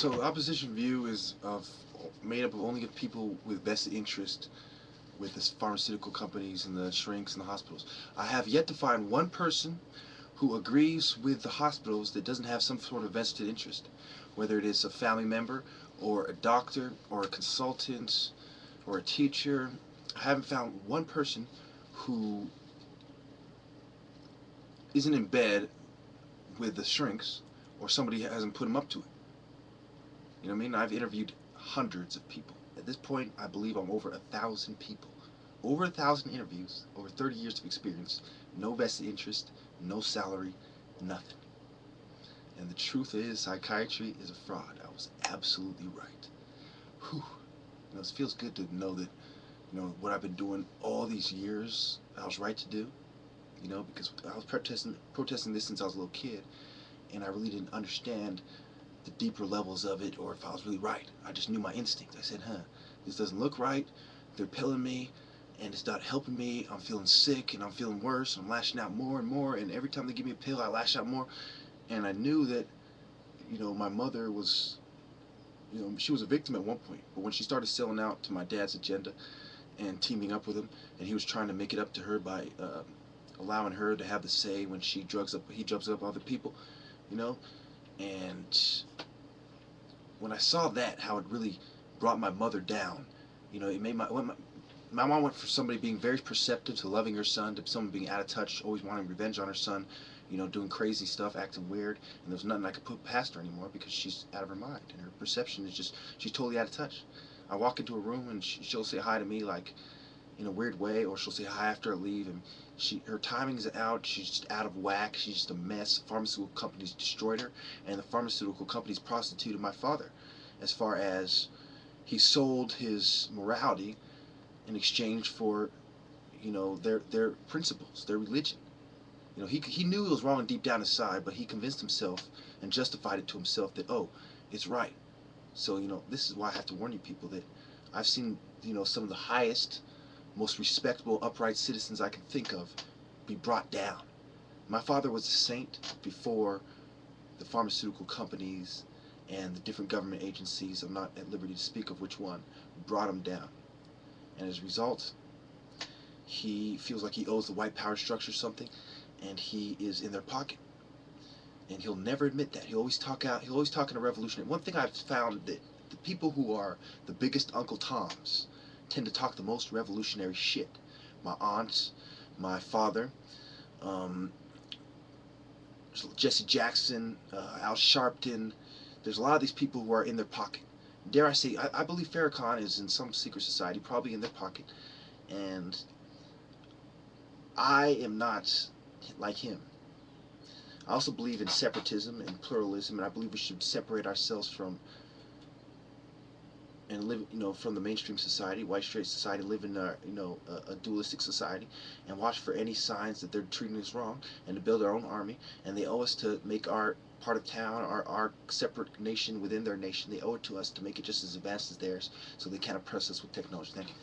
So the opposition view is made up of only of people with vested interest with the pharmaceutical companies and the shrinks and the hospitals. I have yet to find one person who agrees with the hospitals that doesn't have some sort of vested interest, whether it is a family member or a doctor or a consultant or a teacher. I haven't found one person who isn't in bed with the shrinks or somebody hasn't put them up to it. You know what I mean? I've interviewed hundreds of people. At this point, I believe I'm over 1,000 people. Over 1,000 interviews, over 30 years of experience, no vested interest, no salary, nothing. And the truth is, psychiatry is a fraud. I was absolutely right. Whew. You know, it feels good to know that, you know, what I've been doing all these years, I was right to do. You know, because I was protesting this since I was a little kid, and I really didn't understand the deeper levels of it, or if I was really right. I just knew my instinct. I said, this doesn't look right. They're pilling me, and it's not helping me. I'm feeling sick, and I'm feeling worse. I'm lashing out more and more, and every time they give me a pill, I lash out more. And I knew that, you know, my mother was, you know, she was a victim at one point, but when she started selling out to my dad's agenda and teaming up with him, and he was trying to make it up to her by allowing her to have the say when he drugs up other people, you know. And when I saw that, how it really brought my mother down, you know, it made my mom went from somebody being very perceptive to loving her son to someone being out of touch, always wanting revenge on her son, you know, doing crazy stuff, acting weird, and there's nothing I could put past her anymore because she's out of her mind and her perception is just, she's totally out of touch. I walk into a room and she'll say hi to me like in a weird way, or she'll say hi after I leave, and her timing's out, she's just out of whack, she's just a mess. Pharmaceutical companies destroyed her, and the pharmaceutical companies prostituted my father, as far as he sold his morality in exchange for, you know, their principles, their religion. You know, he knew it was wrong deep down inside, but he convinced himself and justified it to himself that, oh, it's right. So, you know, this is why I have to warn you people that I've seen, you know, some of the highest, most respectable, upright citizens I can think of be brought down. My father was a saint before the pharmaceutical companies and the different government agencies, I'm not at liberty to speak of which one, brought him down. And as a result, he feels like he owes the white power structure something, and he is in their pocket. And he'll never admit that. He'll always talk in a revolutionary. One thing I've found, that the people who are the biggest Uncle Toms tend to talk the most revolutionary shit. My aunts, my father, Jesse Jackson, Al Sharpton. There's a lot of these people who are in their pocket. Dare I say, I believe Farrakhan is in some secret society, probably in their pocket. And I am not like him. I also believe in separatism and pluralism, and I believe we should separate ourselves from and live, you know, from the mainstream society, white straight society, live in a, you know, a dualistic society, and watch for any signs that they're treating us wrong, and to build our own army. And they owe us to make our part of town, our separate nation within their nation. They owe it to us to make it just as advanced as theirs, so they can't oppress us with technology. Thank you.